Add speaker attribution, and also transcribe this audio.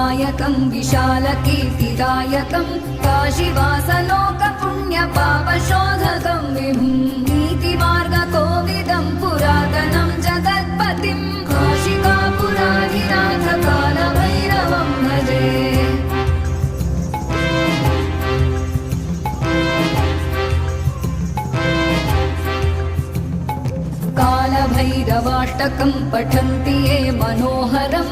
Speaker 1: विनायकं विशालकीर्तिदायकं काशीवासलोकपुण्यपापशोधकं विभुं नीतिमार्गकोविदं पुरातनं जगत्पतिं काशिकापुराधिनाथ कालभैरवं भजे। कालभैरवाष्टकं पठन्ति ये मनोहरं